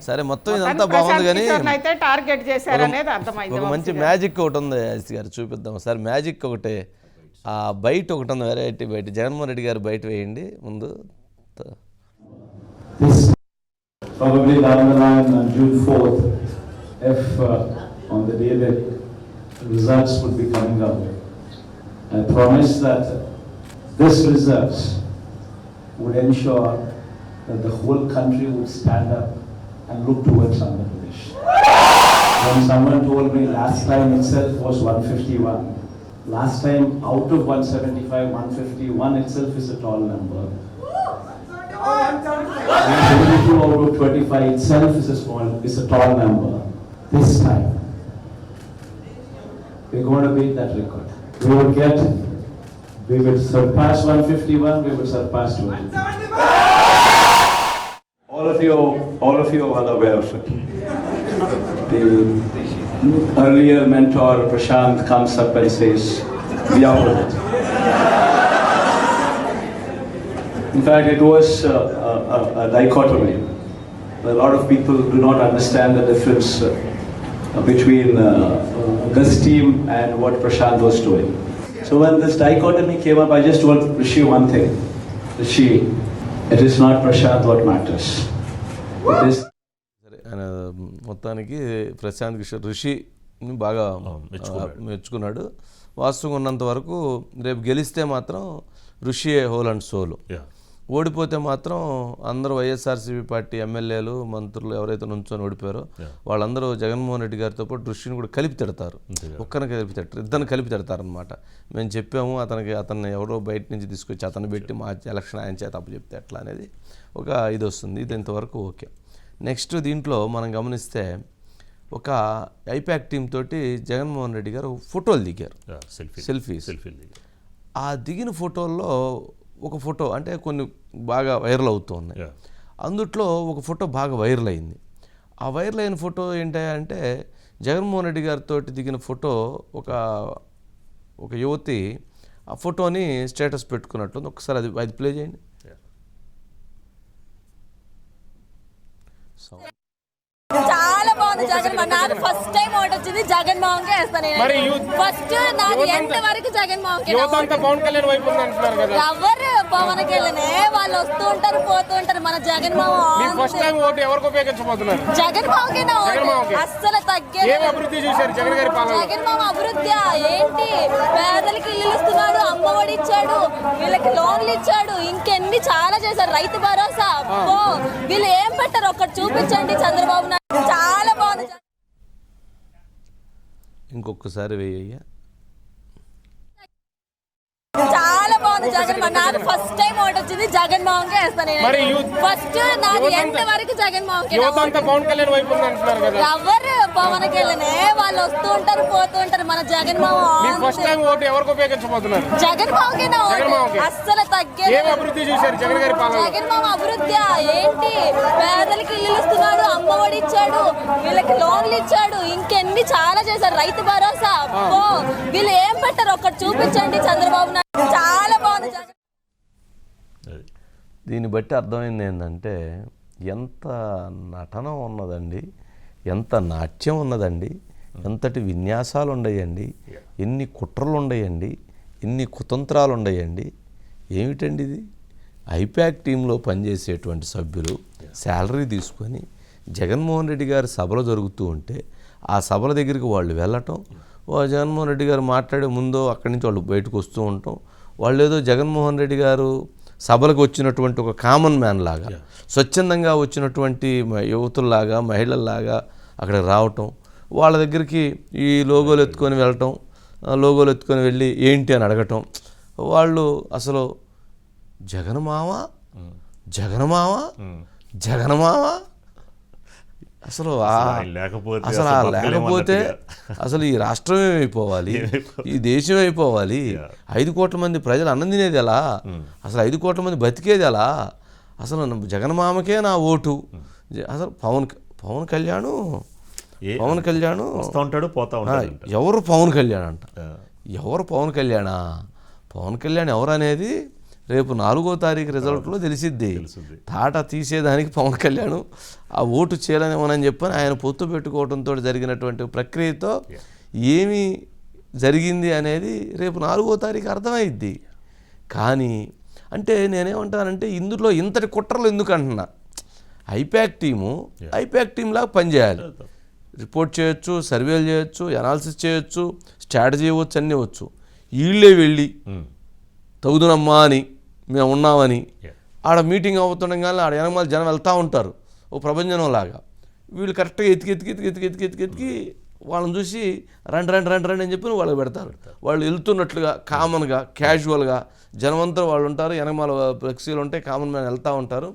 సరే మొత్తం ఇదంతా బాగుంది కానీ అయితే టార్గెట్ చేశారనేది అర్థమైంది. ఒక మంచి మ్యాజిక్ ఒకటి ఉంది గారు, చూపిద్దాం సార్. మ్యాజిక్ ఒకటే, ఆ బయట ఒకటి ఉంది, వెరైటీ బయట. జగన్మోహన్ రెడ్డి గారు బయట వేయండి ముందు. Probably down the line on June 4th, if on the day that results would be coming out, I promise that this results would ensure that the whole country would stand up and look towards Andhra Pradesh. When someone told me last time itself was 151, last time out of 175, 151 itself is a tall number. 72 out of 25 itself is a tall number. This time, we're going to beat that record. We will surpass 151, we will surpass 200. All of you are aware of it. The earlier mentor Prashant comes up and says, we are with it. In fact, it was a dichotomy. A lot of people do not understand the difference between this team and what Prashant was doing. So when this dichotomy came up, I just told Rishi one thing. Rishi, it is not Prashant what matters. It is. మొత్తానికి ప్రశాంత్ కిషోర్ ఋషిని బాగా మెచ్చుకున్నాడు. వాస్తవంగా ఉన్నంత వరకు రేపు గెలిస్తే మాత్రం ఋషియే whole and soul. ఓడిపోతే మాత్రం అందరూ వైఎస్ఆర్సీపీ పార్టీ ఎమ్మెల్యేలు మంత్రులు ఎవరైతే నుంచొని ఓడిపోయారో వాళ్ళందరూ జగన్మోహన్ రెడ్డి గారితో పాటు ఋషిని కూడా కలిపి తిడతారు. ఒక్కరిని కలిపి తిడతారు, ఇద్దరిని కలిపి తిడతారనమాట. మేము చెప్పాము అతన్ని ఎవరో బయట నుంచి తీసుకొచ్చి అతన్ని పెట్టి మా ఎలక్షన్ ఆయన చేత అప్పు చెప్తే ఎట్లా అనేది ఒక ఇది వస్తుంది. ఇది ఇంతవరకు ఓకే. నెక్స్ట్ దీంట్లో మనం గమనిస్తే ఒక ఐపాక్ టీమ్ తోటి జగన్మోహన్ రెడ్డి గారు ఫోటోలు దిగారు, సెల్ఫీస్. ఆ దిగిన ఫోటోల్లో ఒక ఫోటో అంటే కొన్ని బాగా వైరల్ అవుతూ ఉన్నాయి. అందుట్లో ఒక ఫోటో బాగా వైరల్ అయింది. ఆ వైరల్ అయిన ఫోటో ఏంటంటే జగన్మోహన్ రెడ్డి గారితో దిగిన ఫోటో ఒక యువతి ఆ ఫోటోని స్టేటస్ పెట్టుకున్నట్టుంది. ఒకసారి అది ప్లే చేయండి. చాలా బాగుంది. జగన్మోహన్ నాకు ఫస్ట్ టైం ఓటు వచ్చింది జగన్మోహన్ కే వేస్తాను. ఫస్ట్ నాది ఎంత వరకు జగన్మోహన్ ఎవరు పవన్ కళ్యాణ్ వాళ్ళు వస్తూ ఉంటారు పోతూ ఉంటారు. మన జగన్మోహన్ జగన్మోహన్ అస్సలు తగ్గేది. జగన్మోహన్ అభివృద్ధి ఏంటి? పేదలకి ఇల్లు ఇస్తున్నాడు, అమ్మఒడి ఇచ్చాడు, వీళ్ళకి లోన్లు ఇచ్చాడు, ఇంకెన్ని చాలా చేశారు. రైతు భరోసా వీళ్ళు ఏం పెట్టారు ఒక్కటి చూపించండి చంద్రబాబు నాయుడు. చాలా బాగుంది. ఇంకొకసారి వేయ్యా. చాలా బాగుంది. జగన్మోహన్ నాకు ఫస్ట్ టైం ఓటు వచ్చింది జగన్మోహన్ కే వేస్తాను. ఫస్ట్ నాది ఎంత వరకు జగన్మోహన్ ఎవరు పవన్ కళ్యాణ్ వాళ్ళు వస్తూ ఉంటారు పోతూ ఉంటారు. మన జగన్మోహన్ జగన్మోహన్ అస్సలు తగ్గేది. జగన్మోహన్ అభివృద్ధి ఏంటి? పేదలకి ఇల్లు ఇస్తున్నాడు, అమ్మఒడి ఇచ్చాడు, వీళ్ళకి లోన్లు ఇచ్చాడు, ఇంకెన్ని చాలా చేశారు. రైతు భరోసా వీళ్ళు ఏం పెట్టారు ఒక్కటి చూపించండి చంద్రబాబు నాయుడు. చాలా బాగుంది. దీన్ని బట్టి అర్థమైంది ఏంటంటే ఎంత నటన ఉన్నదండి, ఎంత నాట్యం ఉన్నదండి, ఎంతటి విన్యాసాలు ఉండయండి, ఎన్ని కుట్రలు ఉండయండి, ఎన్ని కుతంత్రాలు ఉండయండి. ఏమిటండి ఇది? ఐపాక్ టీంలో పనిచేసేటువంటి సభ్యులు శాలరీ తీసుకొని జగన్మోహన్ రెడ్డి గారి సభలు జరుగుతూ ఉంటే ఆ సభల దగ్గరికి వాళ్ళు వెళ్ళటం, జగన్మోహన్ రెడ్డి గారు మాట్లాడే ముందో అక్కడి నుంచి వాళ్ళు బయటకు వస్తూ ఉంటాం. వాళ్ళు ఏదో జగన్మోహన్ రెడ్డి గారు సభలకు వచ్చినటువంటి ఒక కామన్ మ్యాన్ లాగా, స్వచ్ఛందంగా వచ్చినటువంటి యువతుల్లాగా, మహిళల్లాగా అక్కడికి రావటం, వాళ్ళ దగ్గరికి ఈ లోగోలు ఎత్తుకొని వెళ్ళటం, లోగోలు ఎత్తుకొని వెళ్ళి ఏంటి అని అడగటం. వాళ్ళు అసలు జగన్మామ అసలు లేకపోతే అసలు ఈ రాష్ట్రం ఏమైపోవాలి, ఈ దేశం అయిపోవాలి, 5 కోట్ల మంది ప్రజలు అన్నం తినేది ఎలా, అసలు 5 కోట్ల మంది బతికేది ఎలా, అసలు జగన్మామకే నా ఓటు. అసలు పవన్ కళ్యాణ్ ఉంటాడు పోతా ఉంటాడు. ఎవరు పవన్ కళ్యాణ్ అంట, ఎవరు పవన్ కళ్యాణ్ ఎవరు అనేది రేపు 4వ తారీఖు రిజల్ట్లో తెలిసిద్ది. తాట తీసేదానికి పవన్ కళ్యాణ్ ఆ ఓటు చేయాలనేమోనని చెప్పని ఆయన పొత్తు పెట్టుకోవడంతో జరిగినటువంటి ప్రక్రియతో ఏమి జరిగింది అనేది రేపు 4వ తారీఖు అర్థమైద్ది. కానీ అంటే నేనేమంటానంటే ఇందులో ఇంతటి కుట్రలు ఎందుకు అంటున్నా, ఐపాక్ టీంలాగా పనిచేయాలి. రిపోర్ట్ చేయొచ్చు, సర్వేలు చేయొచ్చు, అనాలిసిస్ చేయొచ్చు, స్ట్రాటజీ ఇవ్వచ్చు, అన్నీ ఇవ్వచ్చు. వీళ్ళే వెళ్ళి తగుదునమ్మా అని మేము ఉన్నామని ఆడ మీటింగ్ అవుతుండగానే ఆడ వెనకమాల జనం వెళ్తూ ఉంటారు ఓ ప్రభంజనం లాగా. వీళ్ళు కరెక్ట్గా ఎతికి వాళ్ళని చూసి రండి అని చెప్పి వాళ్ళకి పెడతారు. వాళ్ళు వెళ్తున్నట్లుగా కామన్గా క్యాజువల్గా జనమంతా వాళ్ళు ఉంటారు, వెనకమాల ఫ్లెక్సీలు ఉంటాయి, కామన్ మ్యాన్ వెళ్తూ ఉంటారు.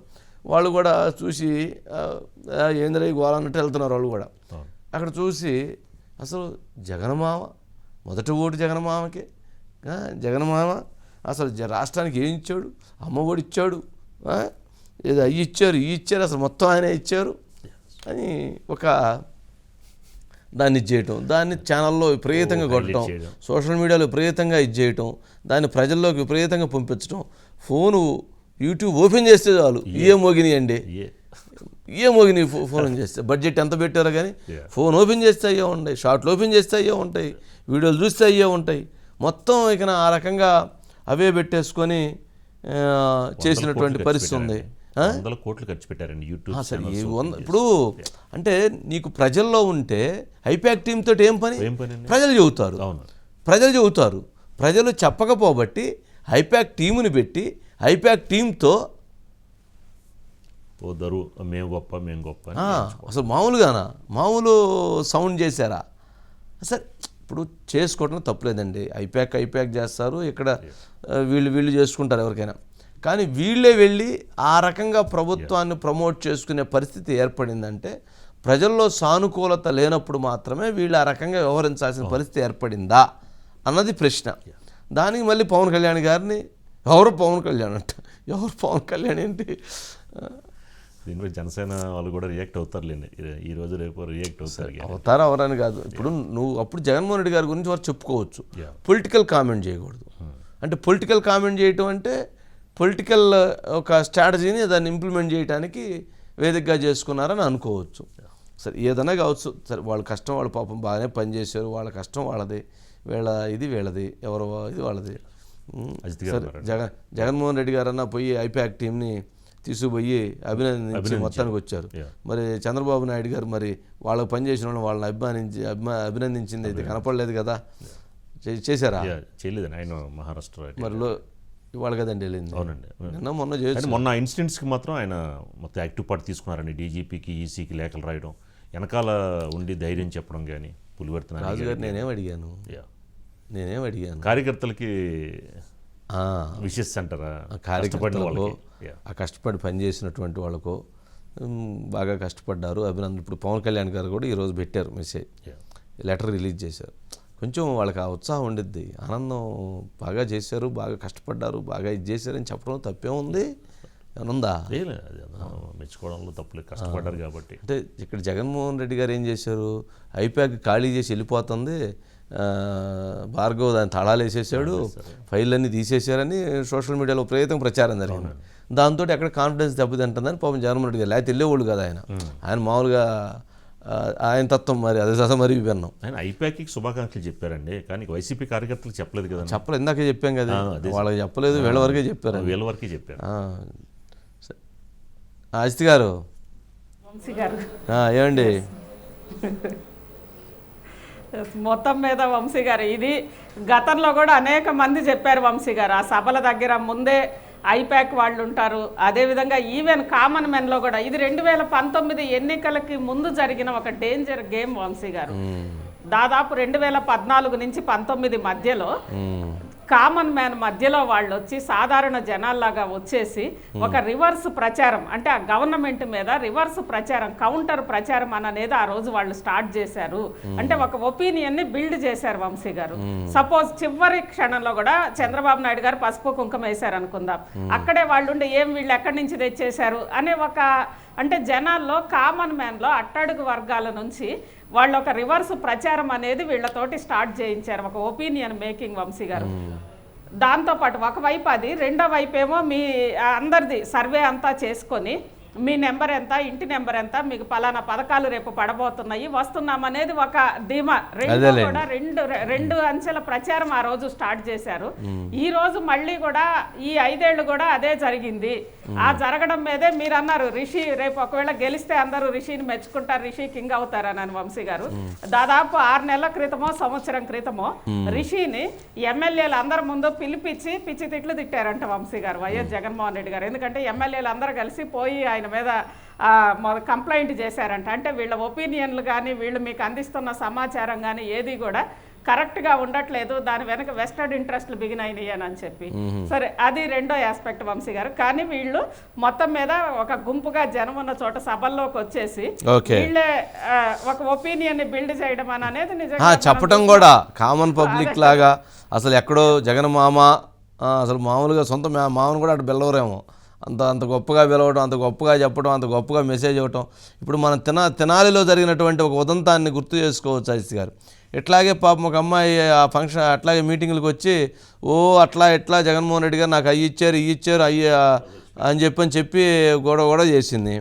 వాళ్ళు కూడా చూసి ఏంద్ర గోళ అన్నట్టు వెళ్తున్నారు. వాళ్ళు కూడా అక్కడ చూసి అసలు జగన్మామ మొదటి ఓటు జగన్మామకే, జగన్మామ అసలు రాష్ట్రానికి ఏం ఇచ్చాడు, అమ్మఒడి ఇచ్చాడు, ఏదో అవి ఇచ్చారు ఇవి ఇచ్చారు, అసలు మొత్తం ఆయనే ఇచ్చారు అని ఒక దాన్ని చేయటం, దాన్ని ఛానల్లో విపరీతంగా కొట్టడం, సోషల్ మీడియాలో విపరీతంగా చేయటం, దాన్ని ప్రజల్లోకి విపరీతంగా పంపించడం. ఫోను యూట్యూబ్ ఓపెన్ చేస్తే చాలు ఏ మోగినాయండి, ఏ మోగినాయి ఫోన్ చేస్తే. బడ్జెట్ ఎంత పెట్టారో కానీ ఫోన్ ఓపెన్ చేస్తే అయ్యే ఉంటాయి, షార్ట్లు ఓపెన్ చేస్తే అయ్యే ఉంటాయి, వీడియోలు చూస్తే అయ్యే ఉంటాయి. మొత్తం ఇక ఆ రకంగా అవే పెట్టేసుకొని చేసినటువంటి పరిస్థితి ఉంది. కోట్లు ఖర్చు పెట్టారండి యూట్యూబ్. ఇప్పుడు అంటే నీకు ప్రజల్లో ఉంటే ఐపాక్ టీమ్ తోటి ఏం పని, ప్రజలు చెబుతారు. ప్రజలు చెప్పకపోబట్టి ఐపాక్ టీముని పెట్టి ఐపాక్ టీంతో మేము గొప్ప అసలు మామూలు సౌండ్ చేశారా? సరే ఇప్పుడు చేసుకోవడం తప్పులేదండి, ఐపాక్ చేస్తారు, ఇక్కడ వీళ్ళు చేసుకుంటారు ఎవరికైనా. కానీ వీళ్ళే వెళ్ళి ఆ రకంగా ప్రభుత్వాన్ని ప్రమోట్ చేసుకునే పరిస్థితి ఏర్పడిందంటే ప్రజల్లో సానుకూలత లేనప్పుడు మాత్రమే వీళ్ళు ఆ రకంగా వ్యవహరించాల్సిన పరిస్థితి ఏర్పడిందా అన్నది ప్రశ్న. దానికి మళ్ళీ పవన్ కళ్యాణ్ గారిని ఎవరు పవన్ కళ్యాణ్ ఏంటి, దీనిపై జనసేన వాళ్ళు కూడా రియాక్ట్ అవుతారులేండి, ఈ రోజు రేపు రియాక్ట్ అవుతారు అవరని కాదు. ఇప్పుడు నువ్వు అప్పుడు జగన్మోహన్ రెడ్డి గారి గురించి వారు చెప్పుకోవచ్చు, పొలిటికల్ కామెంట్ చేయకూడదు. అంటే పొలిటికల్ కామెంట్ చేయటం అంటే పొలిటికల్ ఒక స్ట్రాటజీని దాన్ని ఇంప్లిమెంట్ చేయడానికి వేదికగా చేసుకున్నారని అనుకోవచ్చు. సరే ఏదైనా కావచ్చు, సరే వాళ్ళ కష్టం, వాళ్ళ పాపం బాగానే పనిచేశారు, వాళ్ళ కష్టం వాళ్ళది, వీళ్ళది ఎవరు ఇది వాళ్ళది. సరే జగన్మోహన్ రెడ్డి గారు అన్న పోయి ఐపాక్ టీంని తీసుకుపోయి అభినందించి మొత్తానికి వచ్చారు. మరి చంద్రబాబు నాయుడు గారు మరి వాళ్ళకి పనిచేసిన వాళ్ళని అభినందించింది అయితే కనపడలేదు కదా, చేశారా? చేయలేదు ఆయన మహారాష్ట్ర. మరి ఇవాళ కదండి వెళ్ళింది. అవునండి, మొన్న ఇన్సిడెంట్స్కి మాత్రం ఆయన మొత్తం యాక్టివ్ పార్ట్ తీసుకున్నారండి. డీజీపీకి ఈసీకి లేఖలు రాయడం, వెనకాల ఉండి ధైర్యం చెప్పడం కానీ పులివర్తన. రాజు గారు నేనేం అడిగాను కార్యకర్తలకి విషెస్ అంటారా, కార్యకర్తలకు ఆ కష్టపడి పనిచేసినటువంటి వాళ్ళకు బాగా కష్టపడ్డారు, అభినందన. ఇప్పుడు పవన్ కళ్యాణ్ గారు కూడా ఈరోజు పెట్టారు మెసేజ్, లెటర్ రిలీజ్ చేశారు. కొంచెం వాళ్ళకి ఆ ఉత్సాహం ఉండిద్ది, ఆనందం, బాగా చేశారు, బాగా కష్టపడ్డారు, బాగా ఇది చేశారని చెప్పడం తప్పే ఉంది, ఏమనుందా? మెచ్చుకోవడంలో తప్పులేదు, కష్టపడ్డారు కాబట్టి. అంటే ఇక్కడ జగన్మోహన్ రెడ్డి గారు ఏం చేశారు, ఐపాక్ ఖాళీ చేసి వెళ్ళిపోతుంది, భార్గవ్ దాన్ని తాళాలు వేసేసాడు, ఫైళ్ళన్నీ తీసేశారని సోషల్ మీడియాలో విపరీతంగా ప్రచారం జరిగింది. దాంతో ఎక్కడ కాన్ఫిడెన్స్ దెబ్బతింటుందని పాపం జగన్మోహన్ రెడ్డి గారు, లేకపోతే వెళ్ళేవాళ్ళు కదా ఆయన మామూలుగా ఆయన తత్వం మరి అదే మరి విన్నాం. ఆయన ఐపాక్కి శుభాకాంక్షలు చెప్పారండి, కానీ వైసీపీ కార్యకర్తలకు చెప్పలేదు కదా. చెప్పలేదు, ఇందాకే చెప్పాం కదా, వాళ్ళకి చెప్పలేదు, వీళ్ళ వరకే చెప్పారు. అజిత్ గారు ఏమండి, మొత్తం మీద వంశీ గారు ఇది గతంలో కూడా అనేక మంది చెప్పారు వంశీ గారు. ఆ సభల దగ్గర ముందే ఐపాక్ వాళ్ళు ఉంటారు, అదేవిధంగా ఈవెన్ కామన్ మెన్లో కూడా. ఇది 2019 ఎన్నికలకి ముందు జరిగిన ఒక డేంజర్ గేమ్ వంశీ గారు. దాదాపు 2014 నుంచి 19 మధ్యలో కామన్ మ్యాన్ మధ్యలో వాళ్ళు వచ్చి సాధారణ జనాల్లాగా వచ్చేసి ఒక రివర్స్ ప్రచారం, అంటే ఆ గవర్నమెంట్ మీద రివర్స్ ప్రచారం, కౌంటర్ ప్రచారం అనేది ఆ రోజు వాళ్ళు స్టార్ట్ చేశారు. అంటే ఒక ఒపీనియన్ని బిల్డ్ చేశారు వంశీ గారు. సపోజ్ చివరి క్షణంలో కూడా చంద్రబాబు నాయుడు గారు పసుపు కుంకుమ వేశారు అనుకుందాం, అక్కడే వాళ్ళు ఉండి ఏం వీళ్ళు ఎక్కడి నుంచి తెచ్చేశారు అనే ఒక, అంటే జనాల్లో కామన్ మ్యాన్లో అట్టడుగు వర్గాల నుంచి వాళ్ళు ఒక రివర్స్ ప్రచారం అనేది వీళ్ళతోటి స్టార్ట్ చేయించారు, ఒక ఒపీనియన్ మేకింగ్ వంశీ గారు. దాంతోపాటు ఒకవైపు అది, రెండో వైపు ఏమో మీ అందరిది సర్వే అంతా చేసుకొని మీ నెంబర్ ఎంత, ఇంటి నెంబర్ ఎంత, మీకు పలానా పథకాలు రేపు పడబోతున్నాయి, వస్తున్నామనేది ఒక ధీమా. రెండు కూడా రెండు అంచెల ప్రచారం ఆ రోజు స్టార్ట్ చేశారు. ఈ రోజు మళ్ళీ కూడా ఈ 5 ఏళ్ళు కూడా అదే జరిగింది. ఆ జరగడం మీదే మీరు అన్నారు రిషి రేపు ఒకవేళ గెలిస్తే అందరూ రిషిని మెచ్చుకుంటారు, రిషి కింగ్ అవుతారని వంశీ గారు. దాదాపు 6 నెలల క్రితమో సంవత్సరం క్రితమో రిషిని ఎమ్మెల్యేలు అందరి ముందు పిలిపించి పిచ్చి తిట్లు తిట్టారంట వంశీ గారు, వైఎస్ జగన్మోహన్ రెడ్డి గారు. ఎందుకంటే ఎమ్మెల్యేలు అందరూ కలిసి పోయి ఆయన మీద కంప్లైంట్ చేశారంట. అంటే వీళ్ళ ఒపీనియన్లు కానీ వీళ్ళు మీకు అందిస్తున్న సమాచారం కానీ ఏది కూడా కరెక్ట్గా ఉండట్లేదు, దాని వెనక వెస్టెడ్ ఇంట్రెస్ట్లు బిగిన్ అయినాయి అని చెప్పి. సరే, అది రెండో ఆస్పెక్ట్ వంశీ గారు. కానీ వీళ్ళు మొత్తం మీద ఒక గుంపుగా జనం ఉన్న చోట సభల్లోకి వచ్చేసి వీళ్ళే ఒక ఒపీనియన్ ని బిల్డ్ చేయడం అనేది నిజంగా చెప్పడం కూడా కామన్ పబ్లిక్ లాగా. అసలు ఎక్కడో జగన్ మామ, అసలు మామూలుగా సొంత మామను కూడా అటు బెల్లవరేమో, అంత గొప్పగా పిలవడం, అంత గొప్పగా చెప్పడం, అంత గొప్పగా మెసేజ్ ఇవ్వటం. ఇప్పుడు మనం తెనాలిలో జరిగినటువంటి ఒక ఉదంతాన్ని గుర్తు చేసుకోవచ్చు ఐసి గారు. ఇట్లాగే పాపం ఒక అమ్మాయి ఆ ఫంక్షన్ అట్లాగే మీటింగ్లకు వచ్చి అట్లా జగన్మోహన్ రెడ్డి గారు నాకు అయ్యి ఇచ్చారు అని చెప్పి గొడవ చేసింది.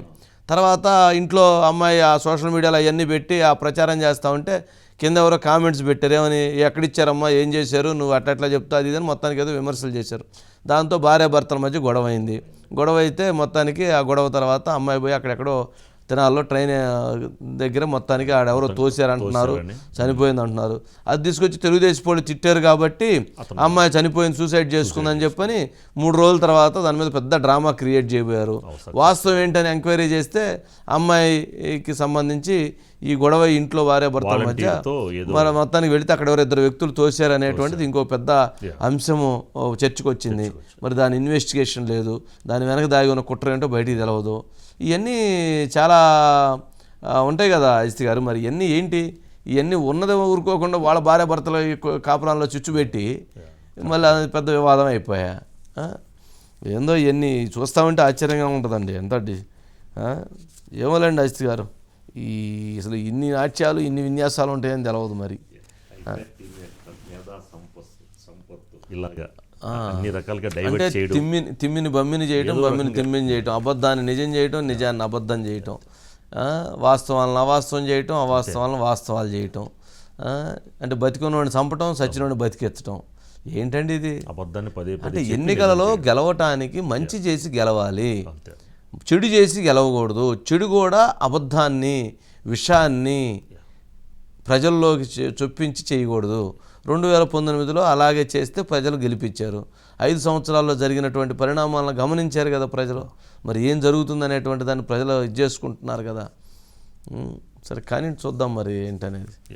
తర్వాత ఇంట్లో అమ్మాయి ఆ సోషల్ మీడియాలో అవన్నీ పెట్టి ఆ ప్రచారం చేస్తూ ఉంటే కింద ఎవరో కామెంట్స్ పెట్టారు, ఏమని ఎక్కడిచ్చారమ్మా, ఏం చేశారు, నువ్వు అట్లా చెప్తా అది ఇదని మొత్తానికి ఏదో విమర్శలు చేశారు. దాంతో భార్యాభర్తల మధ్య గొడవ అయింది. గొడవ అయితే మొత్తానికి ఆ గొడవ తర్వాత అమ్మాయి పోయి అక్కడెక్కడో తెనాల్లో ట్రైన్ దగ్గర మొత్తానికి ఆడెవరో తోసారంటున్నారు, చనిపోయింది అంటున్నారు. అది తీసుకొచ్చి తెలుగుదేశం వాళ్ళు తిట్టారు కాబట్టి అమ్మాయి చనిపోయింది, సూసైడ్ చేసుకుందని చెప్పని 3 రోజుల తర్వాత దాని మీద పెద్ద డ్రామా క్రియేట్ చేయబోయారు. వాస్తవం ఏంటని ఎంక్వైరీ చేస్తే అమ్మాయికి సంబంధించి ఈ గొడవ ఇంట్లో భార్యాభర్తల మధ్య మరి మొత్తానికి వెళితే అక్కడ ఎవరో 2 వ్యక్తులు తోసారు అనేటువంటిది ఇంకో పెద్ద అంశము చర్చకు వచ్చింది. మరి దాని ఇన్వెస్టిగేషన్ లేదు, దాని వెనక దాగి ఉన్న కుట్ర ఏంటో బయటికి తెలవదు. ఇవన్నీ చాలా ఉంటాయి కదా ఐసి గారు. మరి ఇవన్నీ ఏంటి, ఇవన్నీ ఉన్నది ఊరుకోకుండా వాళ్ళ భార్యాభర్తల కాపురాల్లో చుచ్చుపెట్టి మళ్ళీ అది పెద్ద వివాదం అయిపోయా. ఏందో ఇవన్నీ చూస్తామంటే ఆశ్చర్యంగా ఉంటుందండి. ఎంత ఏమోలేండి ఐసి గారు, అసలు ఇన్ని నాట్యాలు ఇన్ని విన్యాసాలు ఉంటాయని తెలవదు. మరి అంటే తిమ్మిని బమ్మిని చేయటం, బమ్మిని తిమ్మిని చేయటం, అబద్ధాన్ని నిజం చేయటం, నిజాన్ని అబద్ధం చేయటం, వాస్తవాలను అవాస్తవం చేయటం, అవాస్తవాలను వాస్తవాలు చేయటం, అంటే బతికున్నవాడిని చంపటం, సచ్చినవాడిని బతికెత్తటం. ఏంటండి ఇది? అంటే ఎన్నికలలో గెలవటానికి మంచి చేసి గెలవాలి, చెడు చేసి గెలవకూడదు. చెడు కూడా అబద్ధాన్ని, విషాన్ని ప్రజల్లోకి చొప్పించి చేయకూడదు. 2019లో అలాగే చేస్తే ప్రజలు గెలిపించారు. 5 సంవత్సరాల్లో జరిగినటువంటి పరిణామాలను గమనించారు కదా ప్రజలు. మరి ఏం జరుగుతుంది అనేటువంటి దాన్ని ప్రజలు చేసుకుంటున్నారు కదా. సరే, కానీ చూద్దాం మరి ఏంటనేది.